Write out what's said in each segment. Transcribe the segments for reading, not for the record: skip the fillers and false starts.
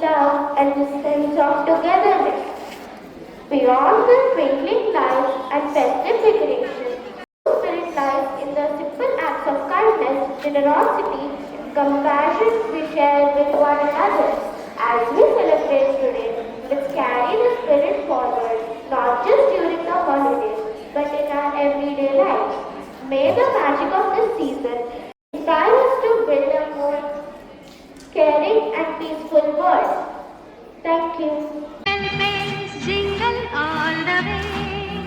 love, and the sense of togetherness. Beyond the twinkling lights and festive decorations, the spirit lies in the simple acts of kindness, generosity, and compassion we share with one another. As we celebrate today, let's carry the spirit forward, not just during the holidays, but in our everyday lives. May the magic of this season inspire us to build a more caring and peaceful world. Thank you. Jingle all the way.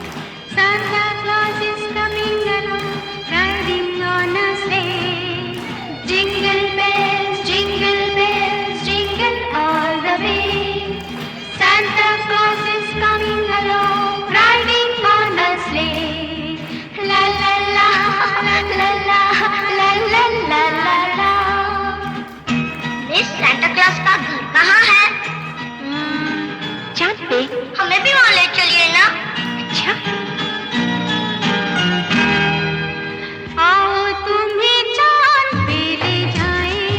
Santa Claus is coming along, riding on a sleigh. Jingle bells, jingle all the way. Santa Claus is coming along, riding on a sleigh. La la la, la la la, la la la la la. Miss Santa Claus का घर कहाँ है? चाँद पे। हमें भी वहाँ ले चलिए ना। अच्छा। आओ तुम्हें चाँद पे ले जाएं,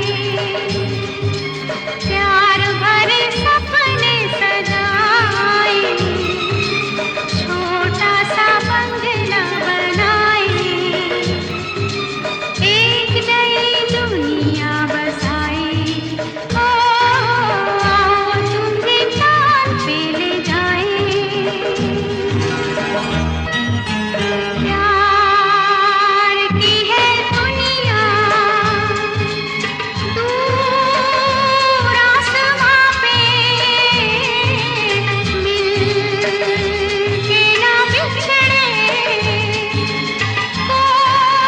प्यार भरे सपने सजाएं, छोटा सा बंगला बनाएं, एक नई दुनिया बसाएं। आओ तुम्हें चाँद पे ले जाएं, प्यार की है दुनिया, दूर आसमां पे, मिल के ना बिछड़े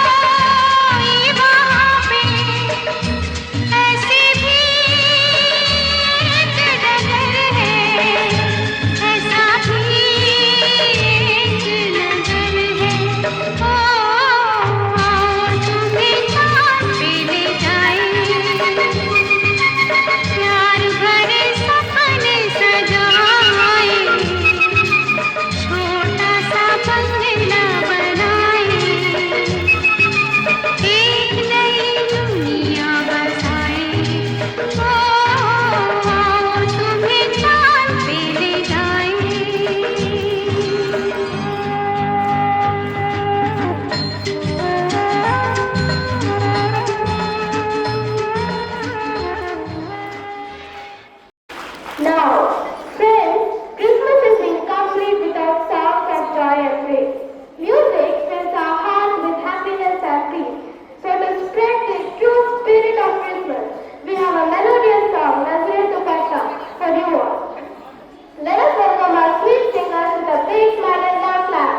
कोई वहाँ पे। ऐसी भी एक डगर है, ऐसा भी एक नजर है। ओ तुम्हें चाँद पे ले जाएं, प्यार भरे सपने सजाएं, छोटा सा बंगला बनाएं, एक नई दुनिया बसाएं। ओ तुम्हें चाँद पे ले जाएं। Now, friends, Christmas is incomplete without songs of joy and praise. Music fills our hearts with happiness and peace. So to spread the true spirit of Christmas, we have a melodious song, Nazir to Pasha, for you all. Let us welcome our sweet singers with a big smile and loud clap.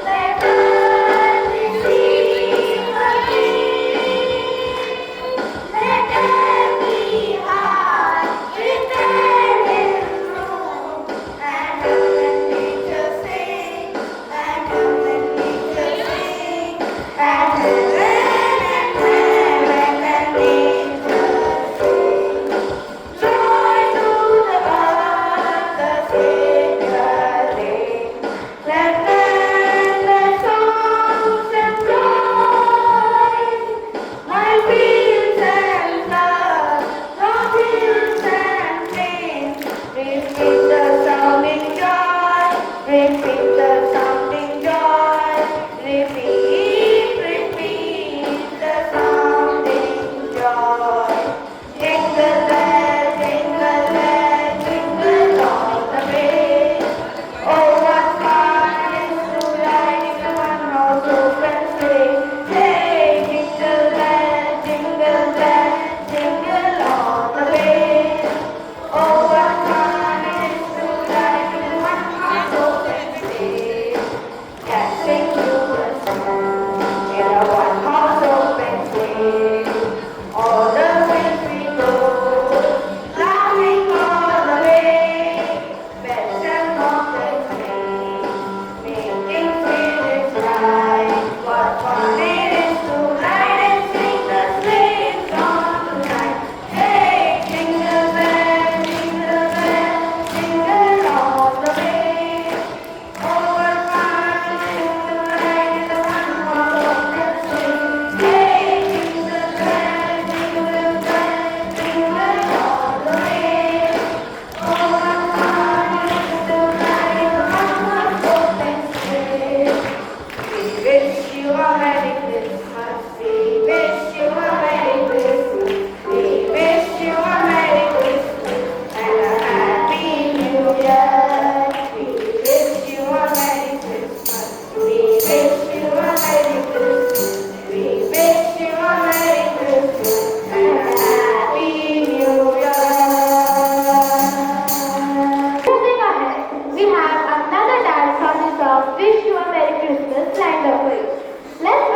Let us you a Merry Christmas. We wish you a Merry Christmas. We wish you a Merry Christmas and a Happy New Year. We wish you a Merry Christmas. We wish you a Merry Christmas. We wish you a Merry Christmas and a Happy New Year. Moving ahead, we have another dance on the song Wish You a Merry Christmas lined up for you. Let's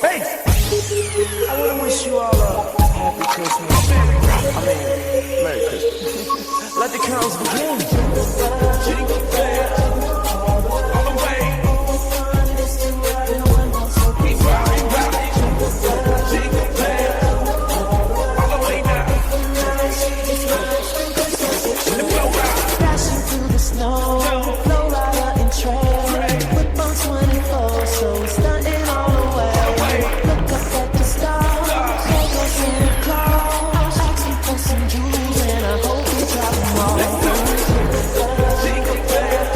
Hey! I want to wish you all a happy Christmas. Merry Christmas. Let the carols begin. Jingle bells all the way. Keep rocking, rocking. Jingle bells all the way now. Let it blow out. Dashing through the snow, flow rider and train. Whip on 24, so stunting all the way. Look up at the stars, there goes Santa Claus. Asking for some jewels and I hope he drop them all. Jingle bells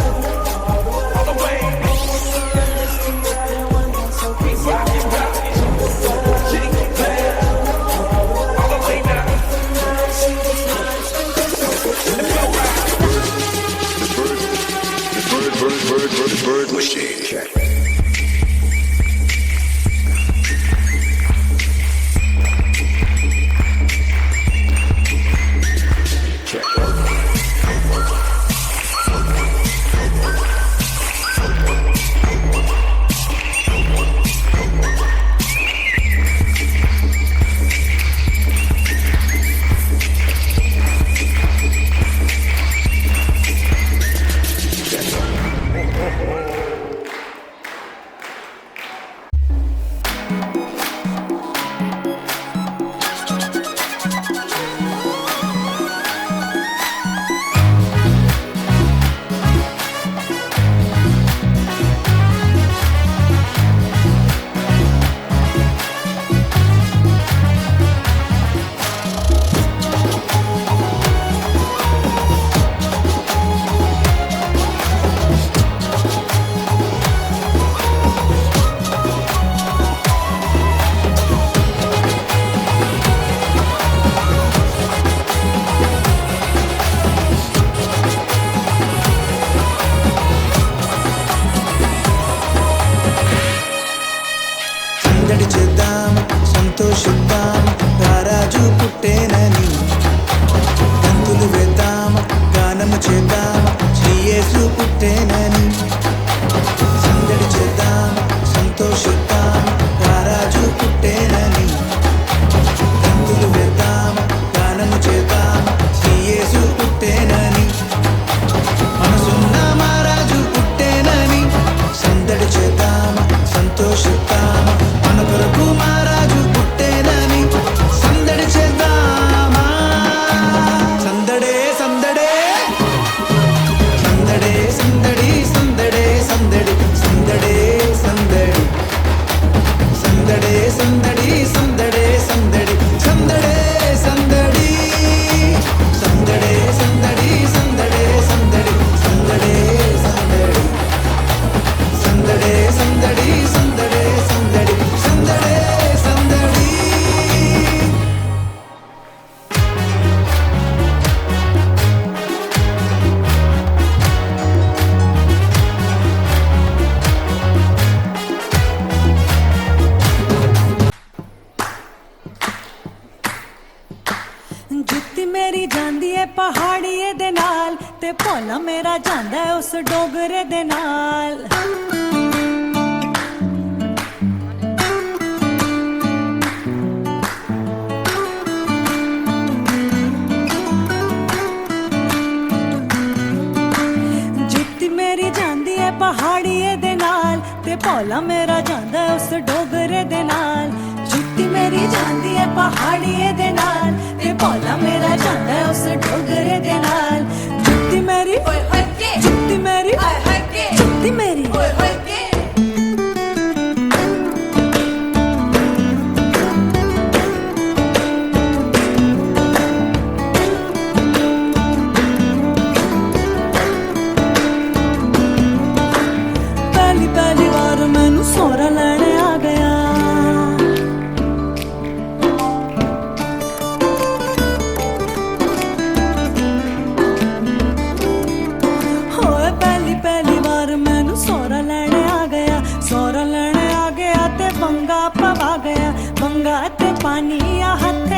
all the way. Keep rocking, rocking. Jingle bells all the way now. Let it blow out. Bird machine. సందడి చేద్దాం సంతోషిద్దాం రారాజు పుట్టేనని గంతులు వేద్దాం గానము చేద్దాం శ్రీయేసు పుట్టేనని సందడి చేద్దాం సంతోషిద్దాం రారాజు పుట్టేనని గంతులు వేద్దాం గానము చేద్దాం శ్రీయేసు పుట్టేనని మనసున్న మహారాజు పుట్టేనని సందడి చేద్దాం సంతోషిద్దాం మన కొరకు మహారాజు పుట్టేనని సందడి చేద్దామా సందడే సందడే సందడే సందడి సందడే సందడి సందడే సందడి సందడే సందడి సందడే సందడి సందడే సందడి సందడే సందడి సందడే సందడి సందడే సందడి సందడే సందడి సందడే సందడి సందడే సందడి ਜੁੱਤੀ ਮੇਰੀ ਜਾਂਦੀ ਏ ਪਹਾੜੀਏ ਦੇ ਨਾਲ ਤੇ ਭੋਲਾ ਮੇਰਾ ਜਾਂਦਾ ਏ ਉਸ ਡੋਗਰੇ ਦੇ ਨਾਲ ਜੁੱਤੀ ਮੇਰੀ ਜਾਂਦੀ ਏ ਪਹਾੜੀਏ ਦੇ ਨਾਲ ਤੇ ਭੋਲਾ ਮੇਰਾ ਜਾਂਦਾ ਏ ਉਸ ਡੋਗਰੇ ਦੇ ਨਾਲ ਜੁੱਤੀ ਮੇਰੀ ਜਾਂਦੀ ਏ ਪਹਾੜੀਏ ਦੇ ਨਾਲ ਤੇ ਭੋਲਾ ਮੇਰਾ ਜਾਂਦਾ ਏ ਉਸ ਡੋਗਰੇ ਦੇ ਨਾਲ ਜੁੱਤੀ ਮੇਰੀ ਓਏ ਹੋਏ ਕੇ ਜੁੱਤੀ ਮੇਰੀ ਓਏ ਹੋਏ ਕੇ ਜੁੱਤੀ ਮੇਰੀ ਓਏ ਹੋਏ ਕੇ ਪਹਿਲੀ ਪਹਿਲੀ ਵਾਰ ਮੈਨੂੰ ਸੋਹਰਾ ਲੈਣ ਆ ਗਿਆ ਹੋਏ ਪਹਿਲੀ ਪਹਿਲੀ ਵਾਰ ਮੈਨੂੰ ਸੋਹਰਾ ਲੈਣ ਆ ਗਿਆ ਸੋਹਰਾ ਲੈਣ ਆ ਗਿਆ ਤੇ ਬੰਗਾ ਪਵਾ ਗਿਆ ਬੰਗਾ ਤੇ ਪਾਣੀ ਆ ਹੱਥ